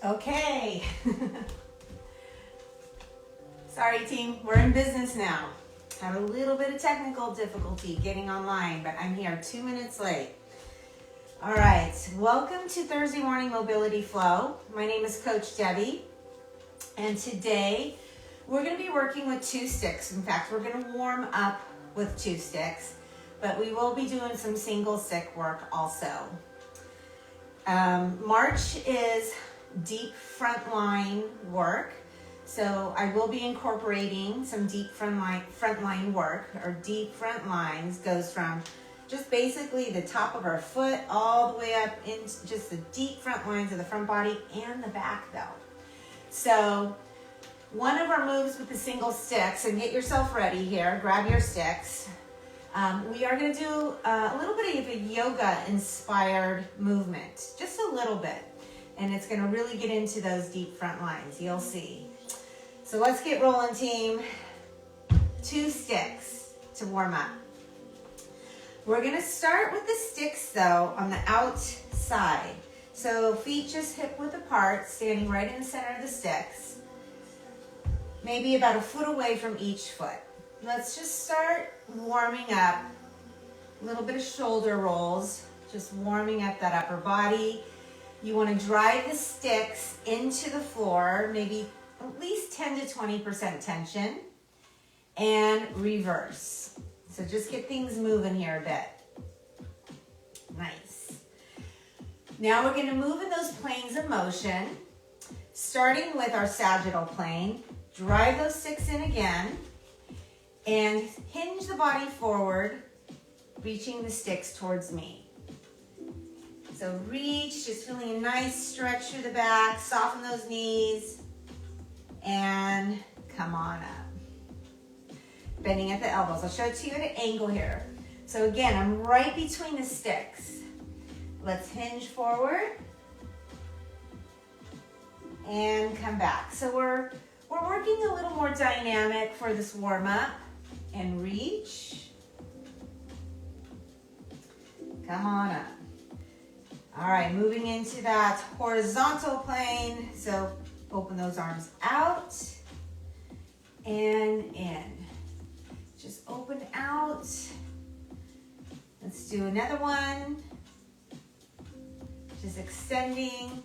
Okay. Sorry team, we're in business now. Had a little bit of technical difficulty getting online, but I'm here 2 minutes late. All right, welcome to Thursday Morning Mobility Flow. My name is Coach Debbie, and today we're going to be working with 2 sticks. In fact, we're going to warm up with 2 sticks, but we will be doing some single stick work also. March is deep front line work, so I will be incorporating some deep front line work. Or deep front lines goes from just basically the top of our foot all the way up into just the deep front lines of the front body and the back though. So one of our moves with the single sticks, and get yourself ready here, grab your sticks. We are going to do a little bit of a yoga inspired movement, just a little bit. And it's going to really get into those deep front lines, you'll see. So let's get rolling, team. 2 sticks to warm up. We're going to start with the sticks though on the outside. So feet just hip width apart, standing right in the center of the sticks. Maybe about a foot away from each foot. Let's just start warming up. A little bit of shoulder rolls, just warming up that upper body. You want to drive the sticks into the floor, maybe at least 10 to 20% tension, and reverse. So just get things moving here a bit. Nice. Now we're going to move in those planes of motion, starting with our sagittal plane. Drive those sticks in again, and hinge the body forward, reaching the sticks towards me. So reach, just feeling a nice stretch through the back, soften those knees, and come on up. Bending at the elbows. I'll show it to you at an angle here. So again, I'm right between the sticks. Let's hinge forward and come back. So we're working a little more dynamic for this warm up. And reach. Come on up. All right, moving into that horizontal plane. So open those arms out and in. Just open out. Let's do another one. Just extending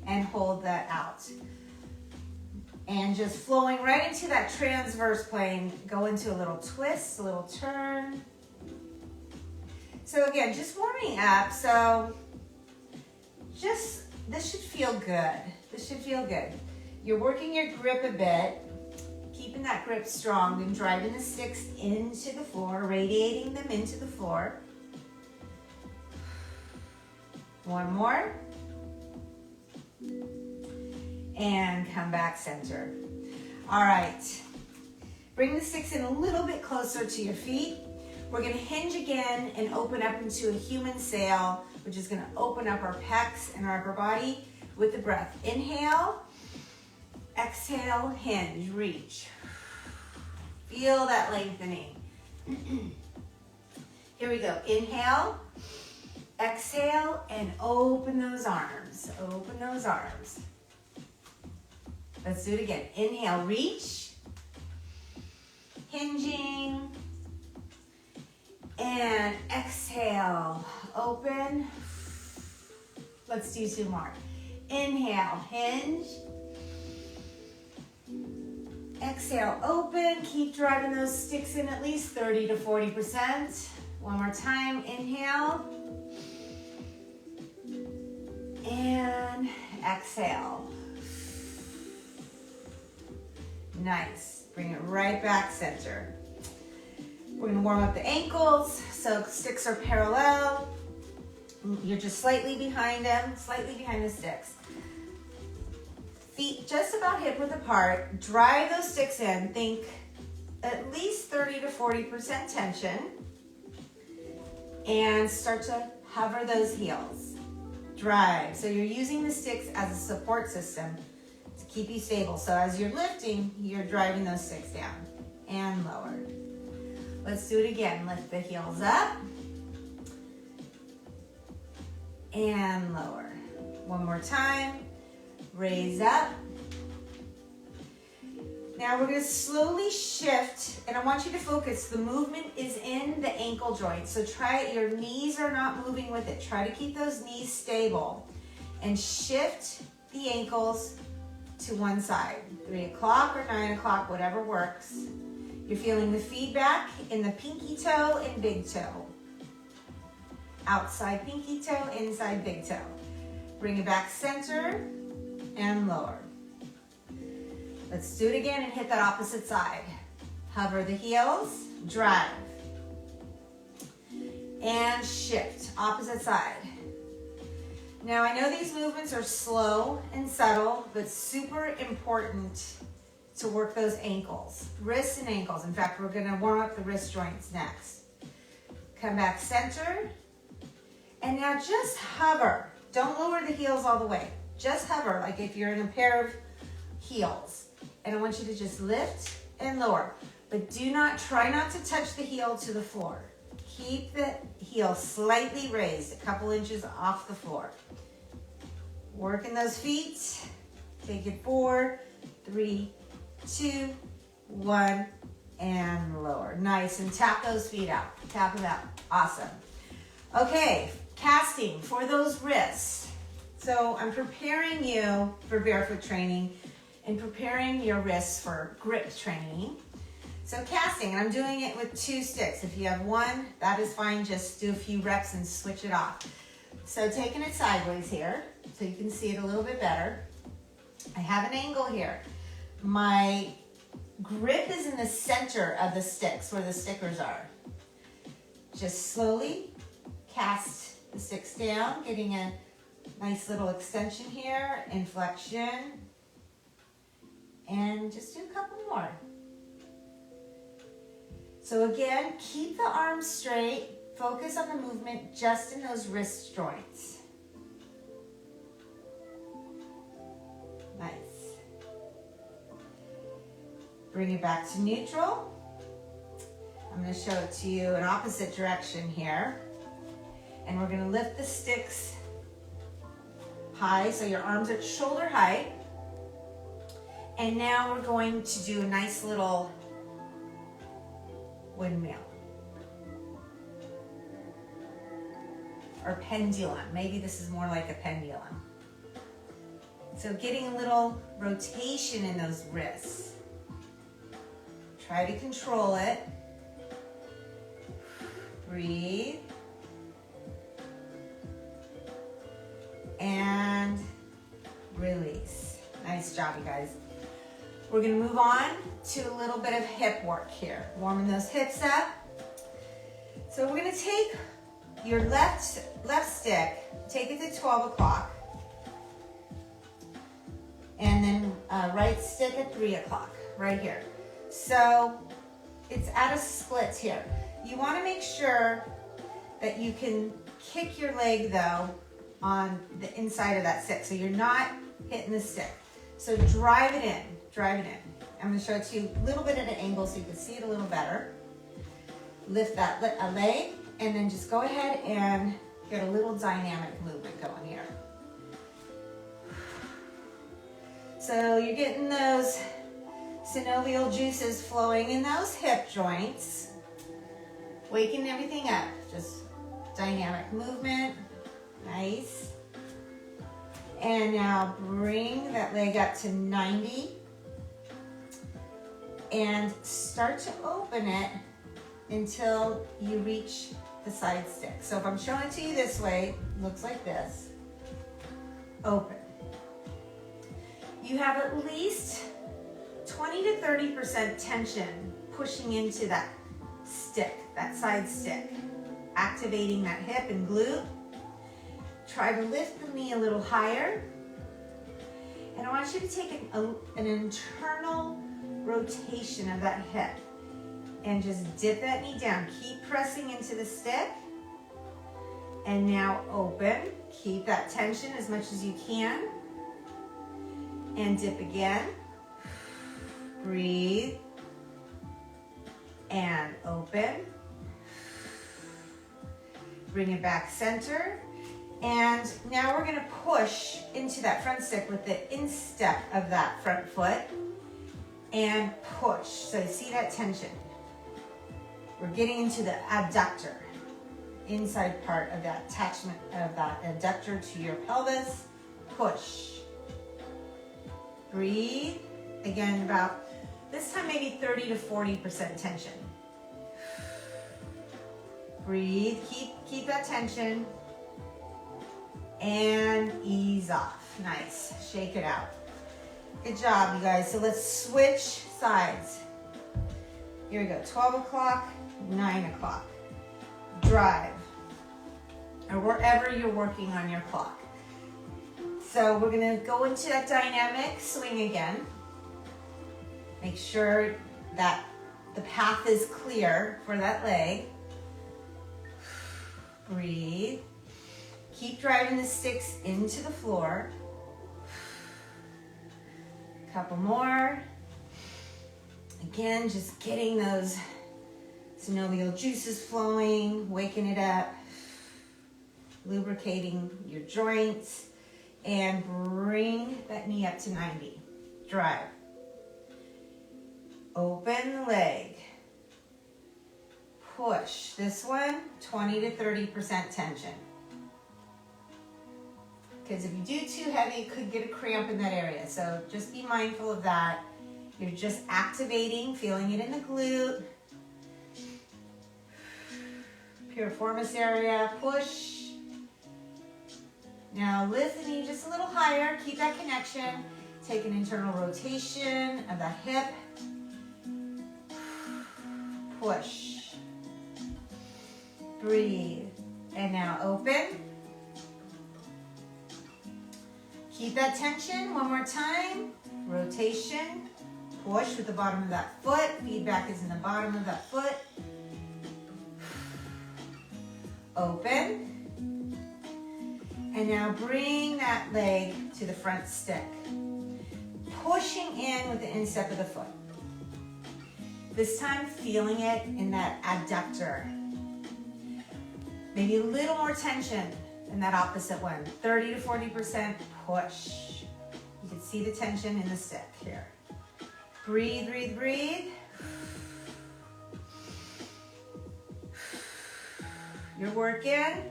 and hold that out. And just flowing right into that transverse plane, go into a little twist, a little turn. So again, just warming up. So this should feel good. This should feel good. You're working your grip a bit, keeping that grip strong, and driving the sticks into the floor, radiating them into the floor. One more. And come back center. All right. Bring the sticks in a little bit closer to your feet. We're going to hinge again and open up into a human sail, which is going to open up our pecs and our upper body with the breath. Inhale, exhale, hinge, reach. Feel that lengthening. Here we go. Inhale, exhale, and open those arms. Open those arms. Let's do it again. Inhale, reach, hinging, and exhale, open. Let's do 2 more. Inhale, hinge, exhale, open. Keep driving those sticks in at least 30 to 40%. One more time. Inhale, and exhale. Nice. Bring it right back center. We're going to warm up the ankles. So sticks are parallel. You're just slightly behind them, slightly behind the sticks. Feet just about hip width apart. Drive those sticks in. Think at least 30 to 40% tension. And start to hover those heels. Drive. So you're using the sticks as a support system to keep you stable. So as you're lifting, you're driving those sticks down and lower. Let's do it again. Lift the heels up and lower. One more time. raise up. Now we're going to slowly shift, and I want you to focus. The movement is in the ankle joint, so try it. Your knees are not moving with it. Try to keep those knees stable and shift the ankles to one side. 3 o'clock or 9 o'clock, whatever works. You're feeling the feedback in the pinky toe and big toe. Outside pinky toe, inside big toe. Bring it back center and lower. Let's do it again and hit that opposite side. Hover the heels, drive. And shift, opposite side. Now I know these movements are slow and subtle, but super important to work those ankles, wrists and ankles. In fact, we're gonna warm up the wrist joints next. Come back center, and now just hover. Don't lower the heels all the way. Just hover, like if you're in a pair of heels. And I want you to just lift and lower, but try not to touch the heel to the floor. Keep the heel slightly raised, a couple inches off the floor. Working those feet. Take it 4, 3, 2, 1, and lower. Nice, and tap those feet out. Tap them out. Awesome. Okay, casting for those wrists. So I'm preparing you for barefoot training and preparing your wrists for grip training. So casting, and I'm doing it with 2 sticks. If you have 1, that is fine. Just do a few reps and switch it off. So taking it sideways here, so you can see it a little bit better. I have an angle here. My grip is in the center of the sticks, where the stickers are. Just slowly cast the sticks down, getting a nice little extension here, inflection, and just do a couple more. So again, keep the arms straight, focus on the movement just in those wrist joints. Nice. Bring it back to neutral. I'm going to show it to you in opposite direction here. And we're going to lift the sticks high, so your arms are shoulder height. And now we're going to do a nice little windmill. Or pendulum. Maybe this is more like a pendulum. So getting a little rotation in those wrists. Try to control it. Breathe. And release. Nice job, you guys. We're gonna move on to a little bit of hip work here. Warming those hips up. So we're gonna take your left stick, take it to 12 o'clock. And then right stick at 3 o'clock, right here. So it's at a split here. You wanna make sure that you can kick your leg though on the inside of that stick, so you're not hitting the stick. So drive it in, drive it in. I'm gonna show it to you a little bit at an angle so you can see it a little better. Lift that leg, and then just go ahead and get a little dynamic movement going here. So you're getting those synovial juices flowing in those hip joints, waking everything up. Just dynamic movement, nice. And now bring that leg up to 90 and start to open it until you reach the side stick. So if I'm showing it to you this way, it looks like this. Open. You have at least 20 to 30% tension pushing into that stick, that side stick, activating that hip and glute. Try to lift the knee a little higher. And I want you to take an internal rotation of that hip and just dip that knee down. Keep pressing into the stick. And now open. Keep that tension as much as you can. And dip again. Breathe. And open. Bring it back center. And now we're going to push into that front stick with the instep of that front foot and push. So you see that tension. We're getting into the adductor, inside part of that attachment of that adductor to your pelvis. Push. Breathe. Again, about this time maybe 30 to 40% tension. Breathe. Keep that tension. And ease off. Nice. Shake it out. Good job, you guys. So let's switch sides. Here we go. 12 o'clock, 9 o'clock. Drive. Or wherever you're working on your clock. So we're going to go into that dynamic swing again. Make sure that the path is clear for that leg. Breathe. Keep driving the sticks into the floor. Couple more. Again, just getting those synovial juices flowing, waking it up, lubricating your joints, and bring that knee up to 90. Drive. Open the leg. Push. This one, 20 to 30% tension. Because if you do too heavy, you could get a cramp in that area. So just be mindful of that. You're just activating, feeling it in the glute. Piriformis area, push. Now lift the knee just a little higher. Keep that connection. Take an internal rotation of the hip. Push. Breathe. And now open. Keep that tension. One more time. Rotation. Push with the bottom of that foot. Feedback is in the bottom of that foot. Open. And now bring that leg to the front stick. Pushing in with the instep of the foot. This time feeling it in that adductor. Maybe a little more tension than that opposite one. 30 to 40% push. You can see the tension in the stick here. Breathe, breathe, breathe. You're working.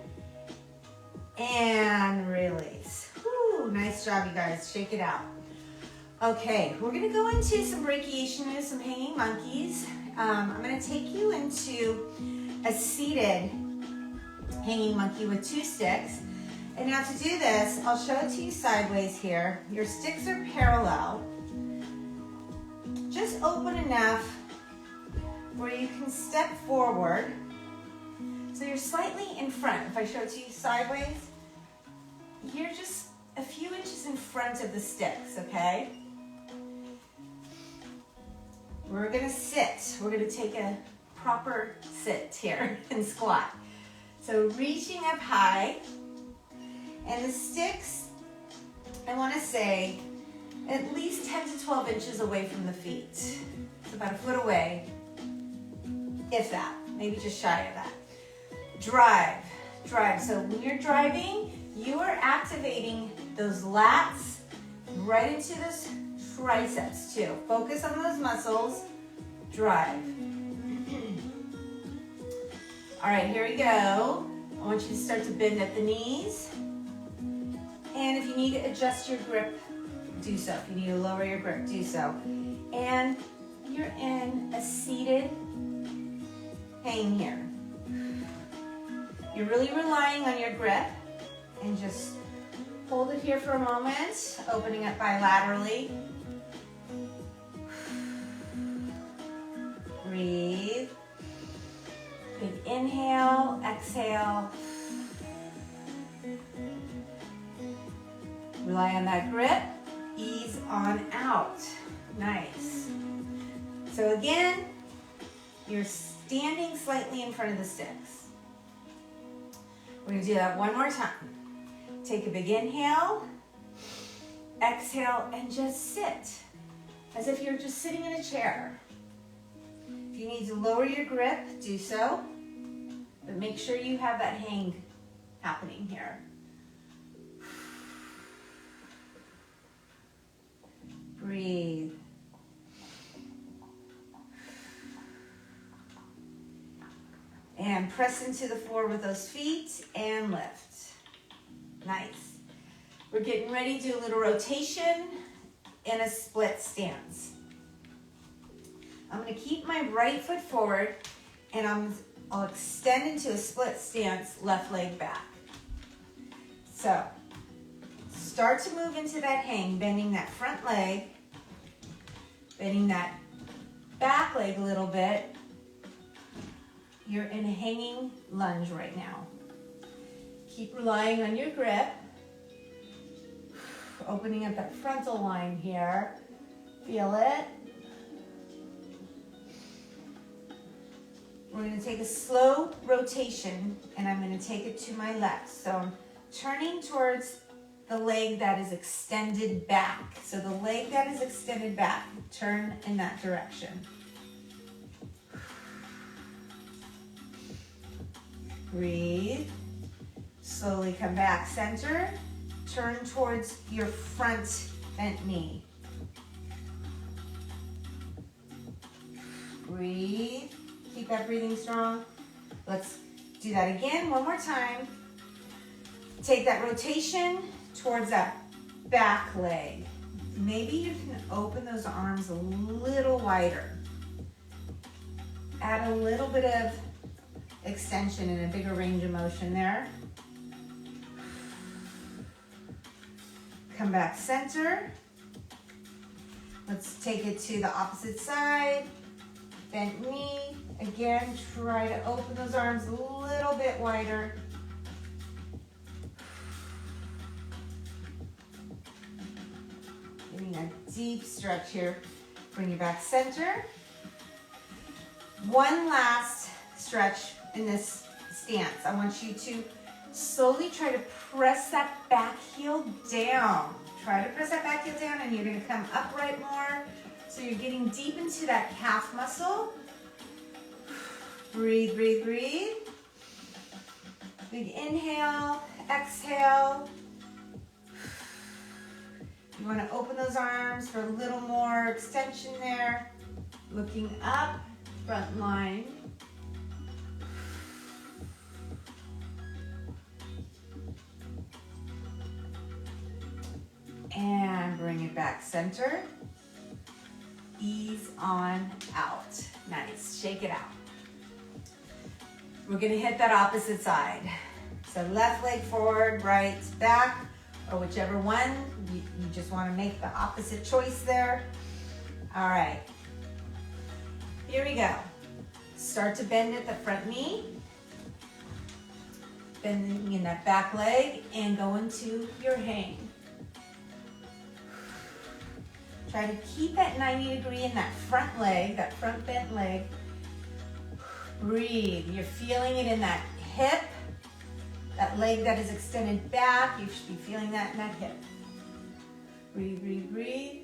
And release. Whew, nice job, you guys. Shake it out. Okay, we're gonna go into some brachiation moves, some hanging monkeys. I'm gonna take you into a seated hanging monkey with 2 sticks. And now to do this, I'll show it to you sideways here. Your sticks are parallel. Just open enough where you can step forward. So you're slightly in front. If I show it to you sideways, you're just a few inches in front of the sticks, okay? We're gonna sit. We're gonna take a proper sit here and squat. So reaching up high, and the sticks, I wanna say, at least 10 to 12 inches away from the feet. It's about a foot away, if that, maybe just shy of that. Drive, drive. So when you're driving, you are activating those lats right into those triceps too. Focus on those muscles. Drive. All right, here we go. I want you to start to bend at the knees. And if you need to adjust your grip, do so. If you need to lower your grip, do so. And you're in a seated hang here. You're really relying on your grip, and just hold it here for a moment, opening up bilaterally. Breathe. Big inhale, exhale. Rely on that grip. Ease on out. Nice. So again, you're standing slightly in front of the sticks. We're going to do that one more time. Take a big inhale, exhale, and just sit as if you're just sitting in a chair. If you need to lower your grip, do so, but make sure you have that hang happening here. Breathe. And press into the floor with those feet and lift. Nice. We're getting ready to do a little rotation in a split stance. I'm going to keep my right foot forward and I'll extend into a split stance, left leg back. So, start to move into that hang, bending that front leg, bending that back leg a little bit. You're in a hanging lunge right now. Keep relying on your grip. Opening up that frontal line here. Feel it. We're going to take a slow rotation and I'm going to take it to my left. So I'm turning towards the leg that is extended back. So the leg that is extended back, turn in that direction. Breathe. Slowly come back, center. Turn towards your front bent knee. Breathe. Keep that breathing strong. Let's do that again, one more time. Take that rotation towards that back leg. Maybe you can open those arms a little wider. Add a little bit of extension and a bigger range of motion there. Come back center. Let's take it to the opposite side. Bent knee. Again, try to open those arms a little bit wider. Getting a deep stretch here. Bring you back center. One last stretch in this stance. I want you to slowly try to press that back heel down. Try to press that back heel down and you're going to come upright more. So you're getting deep into that calf muscle. Breathe, breathe, breathe. Big inhale, exhale. You want to open those arms for a little more extension there. Looking up, front line. And bring it back center. Ease on out. Nice, shake it out. We're gonna hit that opposite side. So left leg forward, right back, or whichever one. You just wanna make the opposite choice there. All right, here we go. Start to bend at the front knee. Bending in that back leg and go into your hang. Try to keep that 90 degree in that front leg, that front bent leg. Breathe. You're feeling it in that hip, that leg that is extended back. You should be feeling that in that hip. Breathe, breathe, breathe.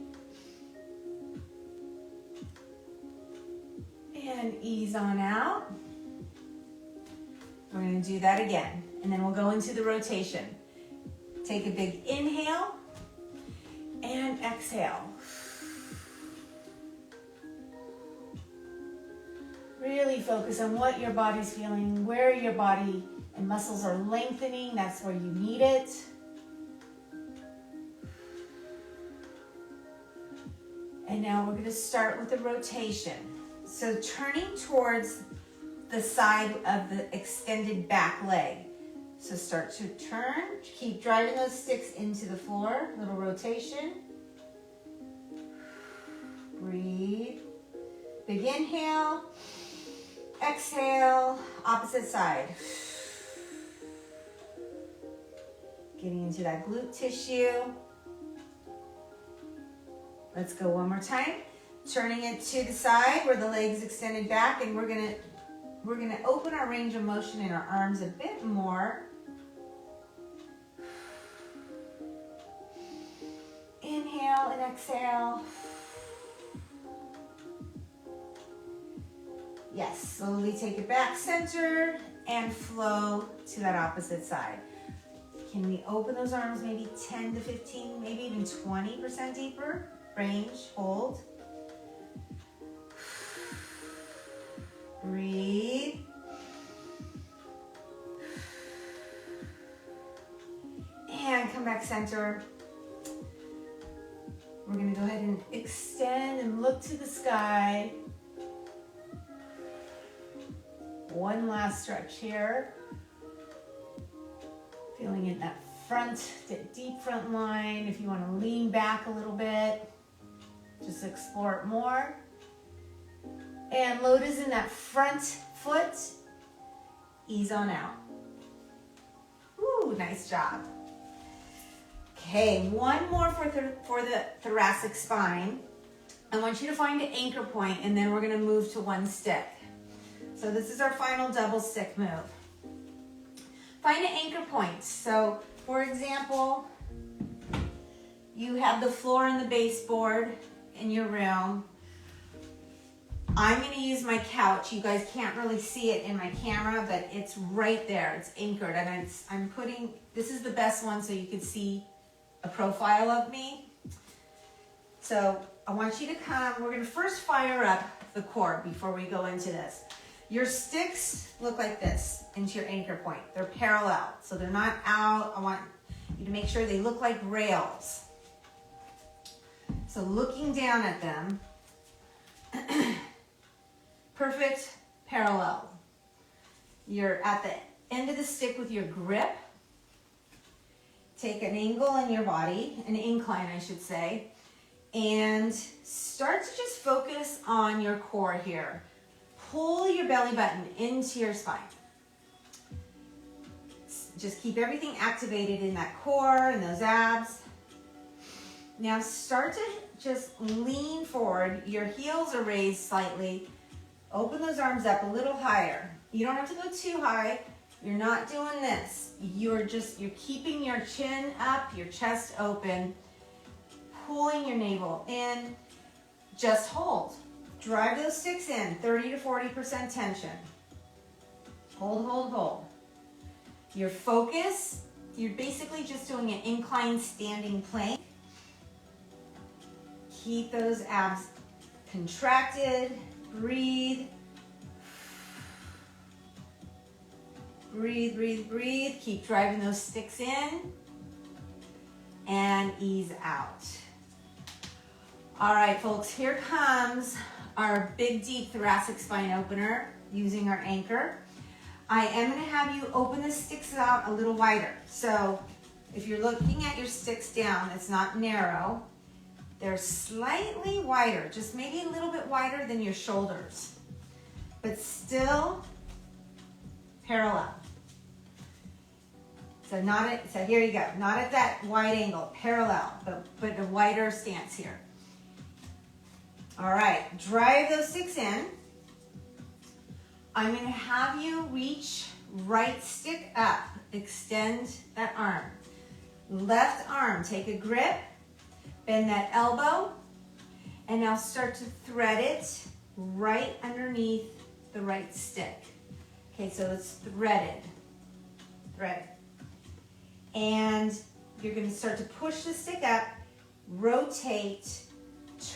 And ease on out. We're going to do that again. And then we'll go into the rotation. Take a big inhale and exhale. Really focus on what your body's feeling, where your body and muscles are lengthening. That's where you need it. And now we're going to start with the rotation. So turning towards the side of the extended back leg. So start to turn, keep driving those sticks into the floor, little rotation. Breathe. Big inhale, exhale, opposite side. Getting into that glute tissue. Let's go one more time. Turning it to the side where the leg's extended back, and we're gonna open our range of motion in our arms a bit more. Inhale and exhale. Yes, slowly take it back center and flow to that opposite side. Can we open those arms maybe 10 to 15, maybe even 20% deeper? range. Hold. Breathe. And come back center. We're gonna go ahead and extend and look to the sky. One last stretch here. Feeling in that front, that deep front line. If you wanna lean back a little bit, just explore it more. And lotus in that front foot. Ease on out. Woo, nice job. Okay, one more for the thoracic spine. I want you to find an anchor point, and then we're gonna move to one stick. So this is our final double stick move. Find an anchor point. So for example, you have the floor and the baseboard in your room. I'm gonna use my couch. You guys can't really see it in my camera, but it's right there. It's anchored, and I'm putting, this is the best one so you can see a profile of me. So I want you to come, we're gonna first fire up the core before we go into this. Your sticks look like this into your anchor point. They're parallel, so they're not out. I want you to make sure they look like rails. So looking down at them, perfect parallel. You're at the end of the stick with your grip. Take an angle in your body, an incline I should say, and start to just focus on your core here. Pull your belly button into your spine. Just keep everything activated in that core and those abs. Now start to just lean forward. Your heels are raised slightly. Open those arms up a little higher. You don't have to go too high. You're not doing this. You're keeping your chin up, your chest open, pulling your navel in. Just hold. Drive those sticks in, 30 to 40% tension. Hold, hold, hold. Your focus, you're basically just doing an inclined standing plank. Keep those abs contracted. Breathe. Breathe, breathe, breathe. Keep driving those sticks in and ease out. All right, folks, here comes our big, deep thoracic spine opener using our anchor. I am gonna have you open the sticks out a little wider. So if you're looking at your sticks down, it's not narrow. They're slightly wider, just maybe a little bit wider than your shoulders, but still parallel. So here you go, not at that wide angle, parallel, but a wider stance here. All right, drive those sticks in. I'm gonna have you reach right stick up, extend that arm. Left arm, take a grip, bend that elbow, and now start to thread it right underneath the right stick. Okay, so it's threaded, thread it. And you're gonna start to push the stick up, rotate,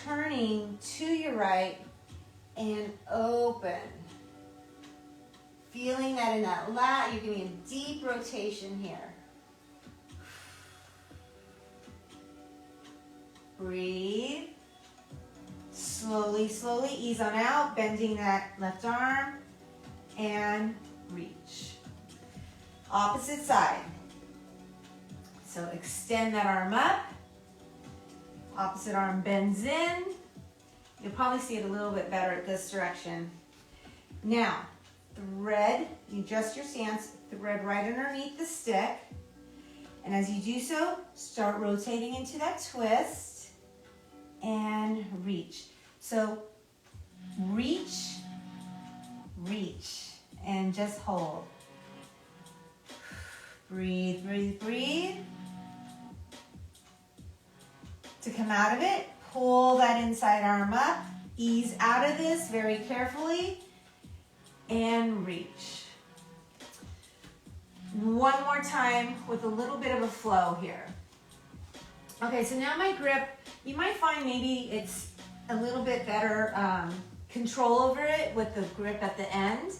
turning to your right, and open. Feeling that in that lat, you're getting a deep rotation here. Breathe. Slowly, slowly ease on out, bending that left arm, and reach. Opposite side. So extend that arm up. Opposite arm bends in. You'll probably see it a little bit better at this direction. Now, thread, you adjust your stance, thread right underneath the stick. And as you do so, start rotating into that twist and reach. So reach, reach, and just hold. Breathe, breathe, breathe. To come out of it, pull that inside arm up, ease out of this very carefully, and reach. One more time with a little bit of a flow here. Okay, so now my grip You might find maybe it's a little bit better control over it with the grip at the end.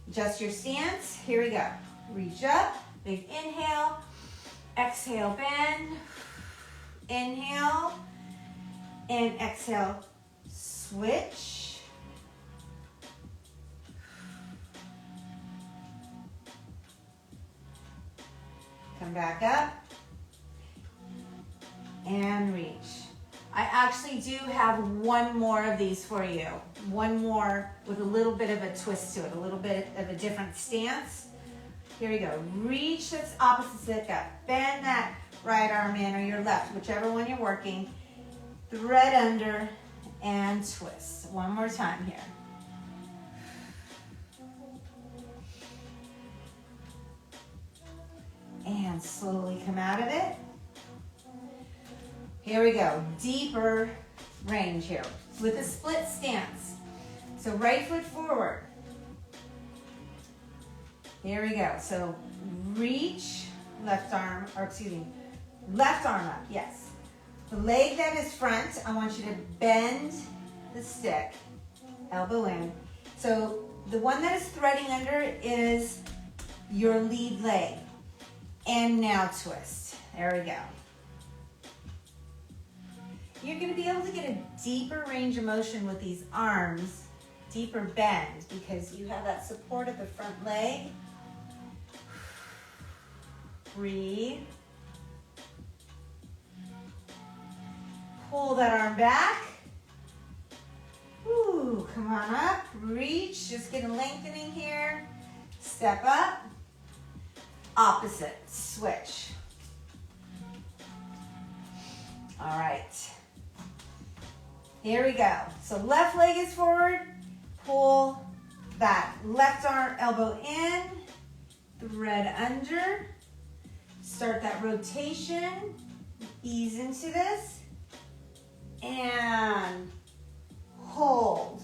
Adjust your stance. Here we go. Reach up, big inhale, exhale, bend, inhale, and exhale, switch. Come back up and reach. I actually do have one more of these for you. One more with a little bit of a twist to it, a little bit of a different stance. Here we go. Reach this opposite stick up. Bend that right arm in or your left, whichever one you're working. Thread under and twist. One more time here. And slowly come out of it. Here we go. Deeper range here with a split stance. So right foot forward. Here we go. So reach, left arm, or excuse me, left arm up, yes. The leg that is front, I want you to bend the stick, elbow in. So the one that is threading under is your lead leg. And now twist. There we go. You're going to be able to get a deeper range of motion with these arms, deeper bend, because you have that support of the front leg. Breathe. Pull that arm back. Ooh, come on up. Reach. Just get a lengthening here. Step up. Opposite. Switch. All right. Here we go. So left leg is forward. Pull that left arm, elbow in. Thread under. Start that rotation. Ease into this. And hold.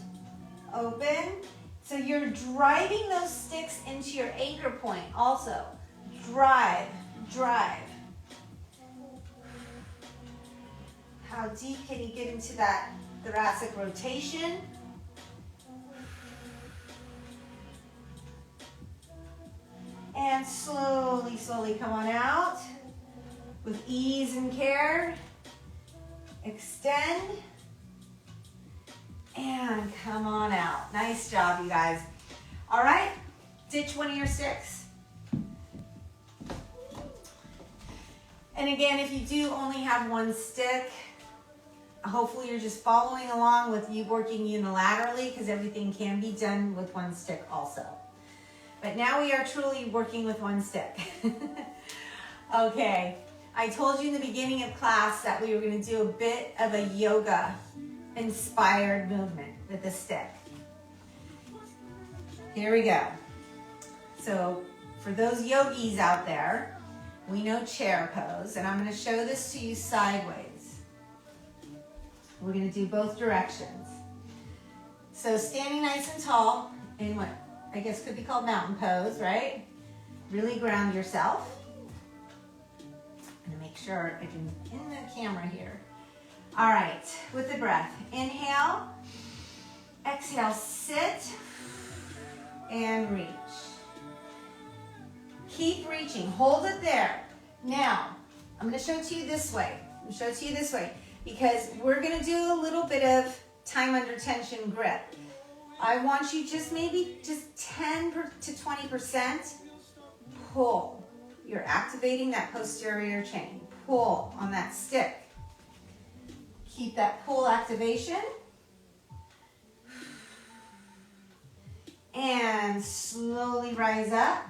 Open. So you're driving those sticks into your anchor point also. Drive, drive. How deep can you get into that thoracic rotation? And slowly, slowly come on out with ease and care. Extend. And come on out. Nice job, you guys. All right, ditch one of your sticks. And again, if you do only have one stick, hopefully you're just following along with you working unilaterally, because everything can be done with one stick also. But now we are truly working with one stick. Okay, I told you in the beginning of class that we were going to do a bit of a yoga inspired movement with the stick. Here we go. So for those yogis out there, we know chair pose, and I'm going to show this to you sideways. We're going to do both directions. So standing nice and tall in what I guess could be called mountain pose, right? Really ground yourself. I'm going to make sure I can in the camera here. All right, with the breath. Inhale, exhale, sit, and reach. Keep reaching, hold it there. Now, I'm gonna show it to you this way. Because we're gonna do a little bit of time under tension grip. I want you just 10 to 20% pull. You're activating that posterior chain. Pull on that stick. Keep that pull activation. And slowly rise up.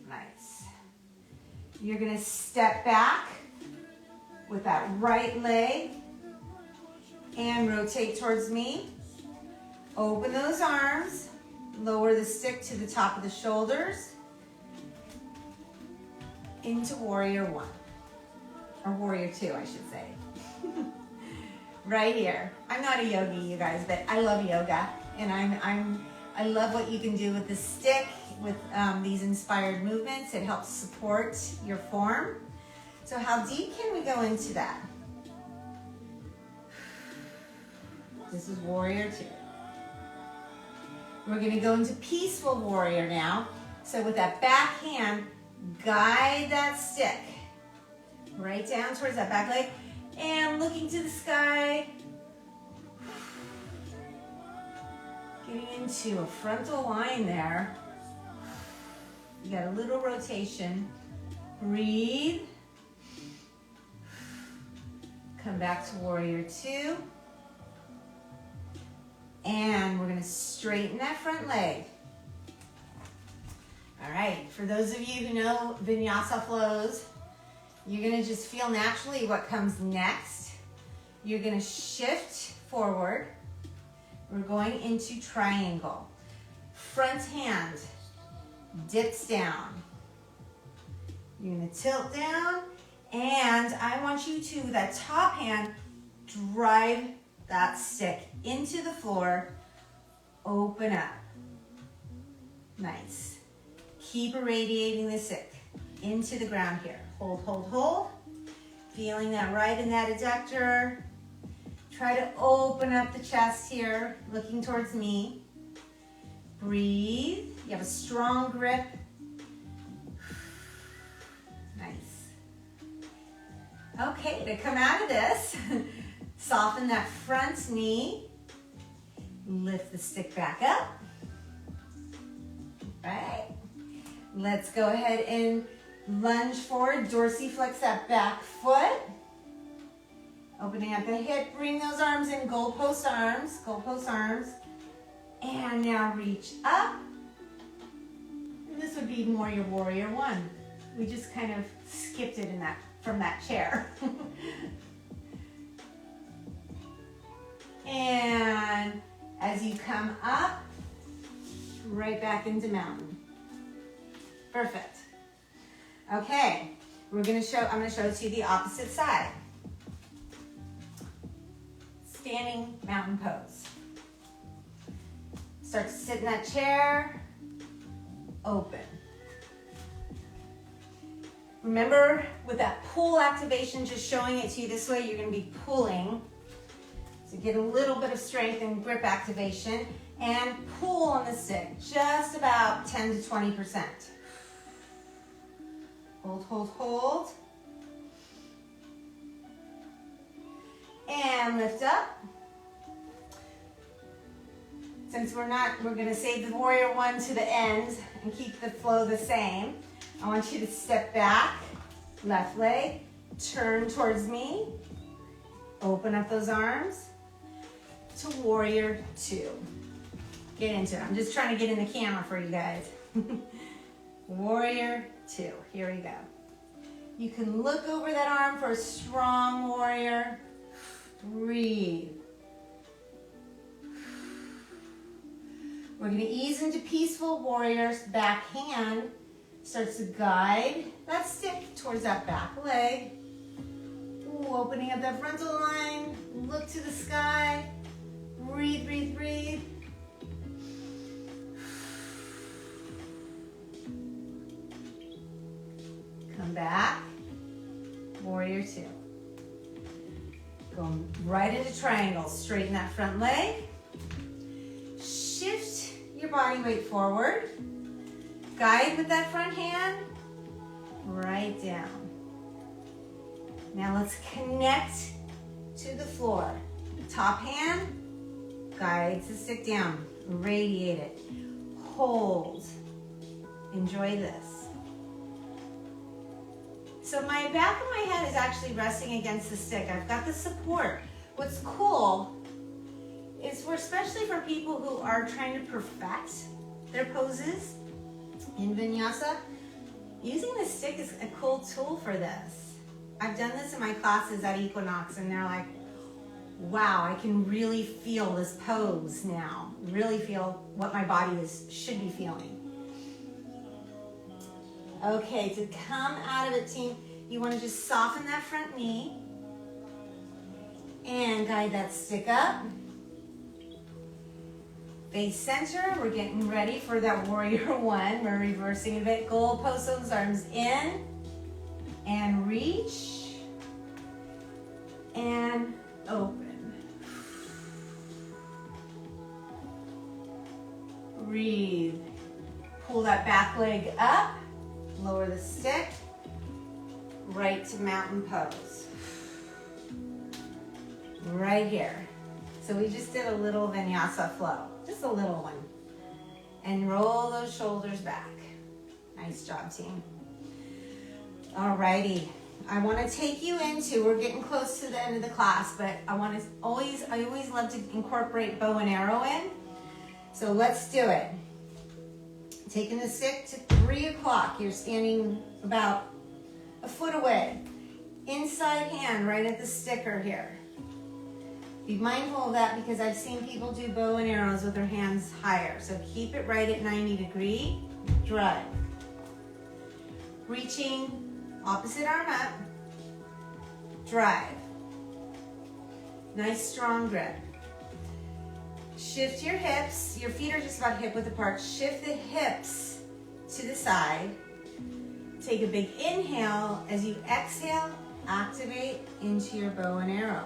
Nice. You're going to step back with that right leg and rotate towards me. Open those arms. Lower the stick to the top of the shoulders. Into warrior one. Or warrior two, I should say. Right here. I'm not a yogi, you guys, but I love yoga. And I love what you can do with the stick, with these inspired movements. It helps support your form. So how deep can we go into that? This is warrior 2. We're gonna go into peaceful warrior now. So with that back hand, guide that stick right down towards that back leg and looking to the sky. Getting into a frontal line there. You got a little rotation. Breathe. Come back to warrior 2. And we're gonna straighten that front leg. All right, for those of you who know vinyasa flows, you're gonna just feel naturally what comes next. You're gonna shift forward. We're going into triangle. Front hand dips down. You're gonna tilt down, and I want you to, with that top hand, drive that stick into the floor, open up. Nice. Keep irradiating the stick into the ground here. Hold, hold, hold. Feeling that right in that adductor. Try to open up the chest here, looking towards me. Breathe. You have a strong grip. Nice. Okay, to come out of this, soften that front knee. Lift the stick back up. All right. Let's go ahead and lunge forward, dorsiflex that back foot. Opening up the hip, bring those arms in, goalpost arms. And now reach up. And this would be more your warrior 1. We just kind of skipped it from that chair. And as you come up, right back into mountain. Perfect. Okay, I'm gonna show it to you the opposite side. Standing mountain pose. Start to sit in that chair, open. Remember, with that pull activation, just showing it to you this way, you're gonna be pulling. So get a little bit of strength and grip activation, and pull on the stick, just about 10 to 20%. Hold, hold, hold. And lift up. Since we're gonna save the warrior 1 to the end and keep the flow the same. I want you to step back, left leg, turn towards me, open up those arms to warrior 2. Get into it. I'm just trying to get in the camera for you guys. Warrior 2, here we go. You can look over that arm for a strong warrior. Breathe. We're going to ease into peaceful warriors. Back hand starts to guide that stick towards that back leg. Ooh, opening up that frontal line. Look to the sky. Breathe, breathe, breathe. Come back. Warrior 2. Going right into triangle. Straighten that front leg. Shift your body weight forward. Guide with that front hand. Right down. Now let's connect to the floor. Top hand guides the stick down. Radiate it. Hold. Enjoy this. So my back of my head is actually resting against the stick. I've got the support. What's cool is especially for people who are trying to perfect their poses in vinyasa, using the stick is a cool tool for this. I've done this in my classes at Equinox and they're like, wow, I can really feel this pose now. Really feel what my body should be feeling. Okay, to come out of it, team, you want to just soften that front knee and guide that stick up. Face center, we're getting ready for that warrior 1. We're reversing a bit. Goalpost those arms in and reach and open. Breathe. Pull that back leg up, lower the stick, right to mountain pose. Right here. So we just did a little vinyasa flow, just a little one. And roll those shoulders back. Nice job, team. Alrighty. I want to take you into, we're getting close to the end of the class, but I always love to incorporate bow and arrow in. So let's do it. Taking the stick to 3 o'clock. You're standing about a foot away. Inside hand right at the sticker here. Be mindful of that because I've seen people do bow and arrows with their hands higher. So keep it right at 90-degree. Drive. Reaching, opposite arm up. Drive. Nice strong grip. Shift your hips. Your feet are just about hip width apart. Shift the hips to the side. Take a big inhale. As you exhale, activate into your bow and arrow.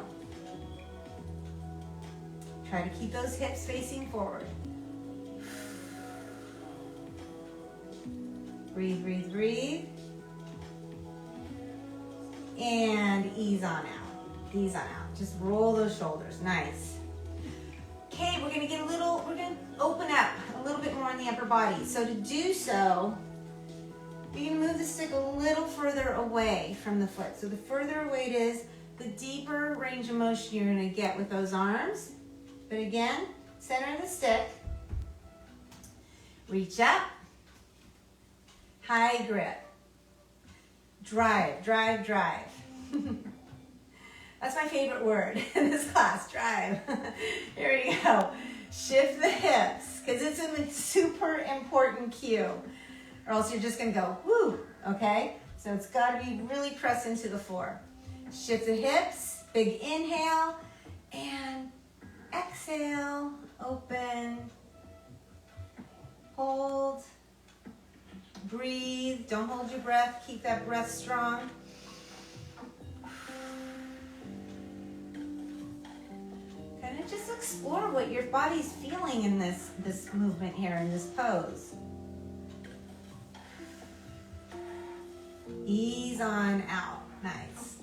Try to keep those hips facing forward. Breathe, breathe, breathe. And ease on out. Ease on out. Just roll those shoulders. Nice. Okay, we're gonna open up a little bit more on the upper body. So to do so, you're gonna move the stick a little further away from the foot. So the further away it is, the deeper range of motion you're gonna get with those arms. But again, center of the stick. Reach up. High grip. Drive, drive, drive. That's my favorite word in this class, drive. Here we go. Shift the hips, because it's a super important cue, or else you're just gonna go, whoo, okay? So it's gotta be really pressed into the floor. Shift the hips, big inhale, and exhale, open, hold, breathe, don't hold your breath, keep that breath strong. Kind of just explore what your body's feeling in this movement here, in this pose. Ease on out, nice.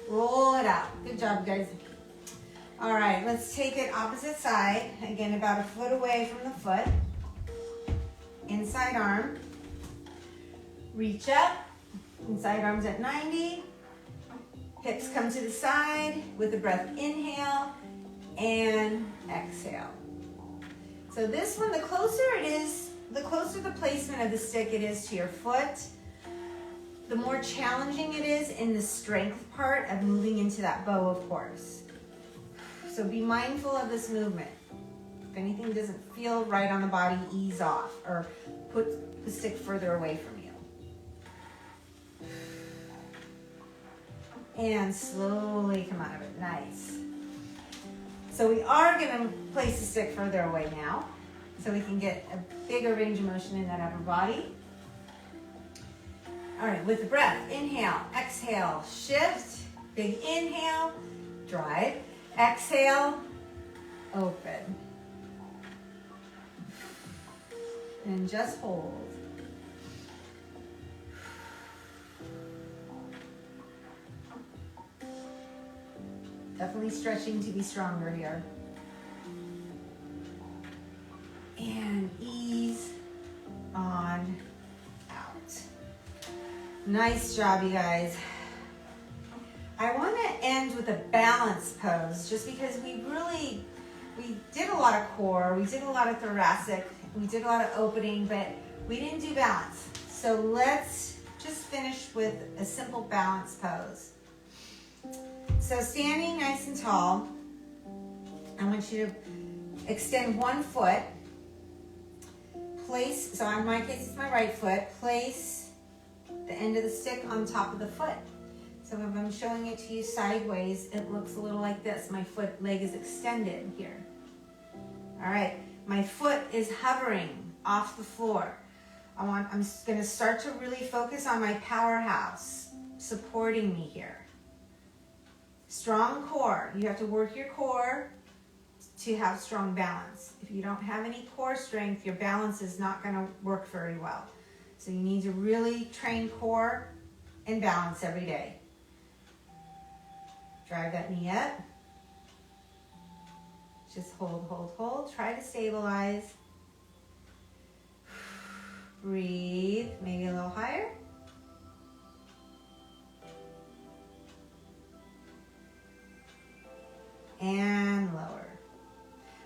Roll it out, good job guys. All right, let's take it opposite side. Again, about a foot away from the foot. Inside arm. Reach up. Inside arms at 90. Hips come to the side with the breath. Inhale and exhale. So this one, the closer the placement of the stick it is to your foot, the more challenging it is in the strength part of moving into that bow, of course. So be mindful of this movement. If anything doesn't feel right on the body, ease off or put the stick further away from you. And slowly come out of it. Nice. So we are going to place the stick further away now so we can get a bigger range of motion in that upper body. All right, with the breath, inhale, exhale, shift, big inhale, drive. Exhale, open. And just hold. Definitely stretching to be stronger here. And ease on out. Nice job, you guys. I want to end with a balance pose just because we did a lot of core, we did a lot of thoracic, we did a lot of opening, but we didn't do balance. So let's just finish with a simple balance pose. So standing nice and tall, I want you to extend one foot, place, so in my case it's my right foot, place the end of the stick on top of the foot. So if I'm showing it to you sideways, it looks a little like this. My leg is extended here. All right, my foot is hovering off the floor. I'm going to start to really focus on my powerhouse. supporting me here. Strong core. You have to work your core to have strong balance. If you don't have any core strength, your balance is not going to work very well. So you need to really train core and balance every day. Drive that knee up. Just hold, hold, hold. Try to stabilize. Breathe, maybe a little higher. And lower.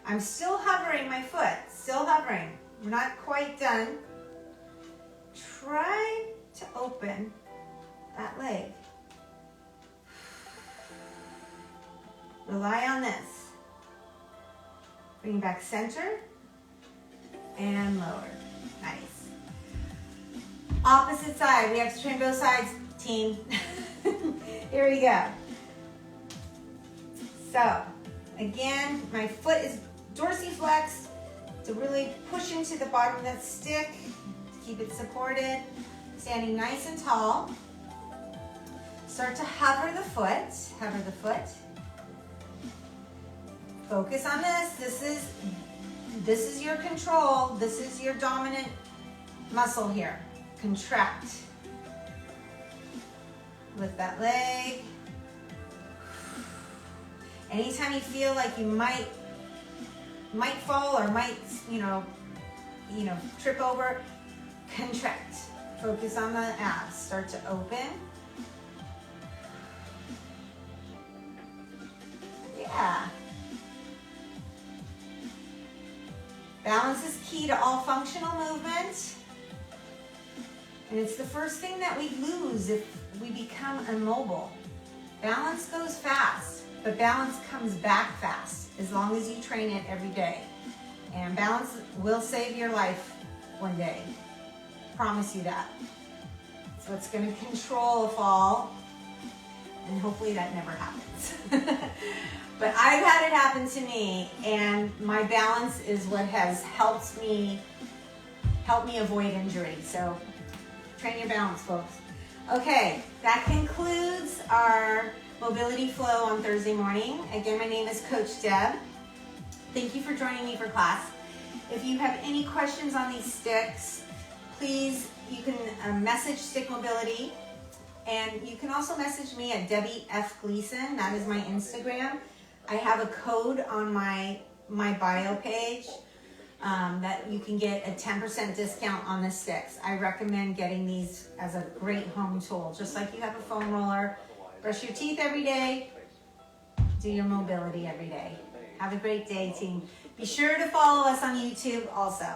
I'm still hovering my foot, still hovering. We're not quite done. Try to open that leg. Rely on this. Bring back center and lower. Nice. Opposite side. We have to train both sides, team. Here we go. So, again, my foot is dorsiflexed to really push into the bottom of that stick to keep it supported. Standing nice and tall. Start to hover the foot. Hover the foot. Focus on this. This is your control. This is your dominant muscle here. Contract. Lift that leg. Anytime you feel like you might fall or might, trip over, contract. Focus on the abs. Start to open. Yeah. Balance is key to all functional movement. And it's the first thing that we lose if we become immobile. Balance goes fast, but balance comes back fast as long as you train it every day. And balance will save your life one day. Promise you that. So it's going to control a fall, and hopefully that never happens. But I've had it happen to me, and my balance is what has helped me avoid injury. So train your balance, folks. Okay, that concludes our mobility flow on Thursday morning. Again, my name is Coach Deb. Thank you for joining me for class. If you have any questions on these sticks, please, you can message Stick Mobility, and you can also message me at Debbie F. Gleeson. That is my Instagram. I have a code on my bio page that you can get a 10% discount on the sticks. I recommend getting these as a great home tool. Just like you have a foam roller, brush your teeth every day, do your mobility every day. Have a great day, team. Be sure to follow us on YouTube also.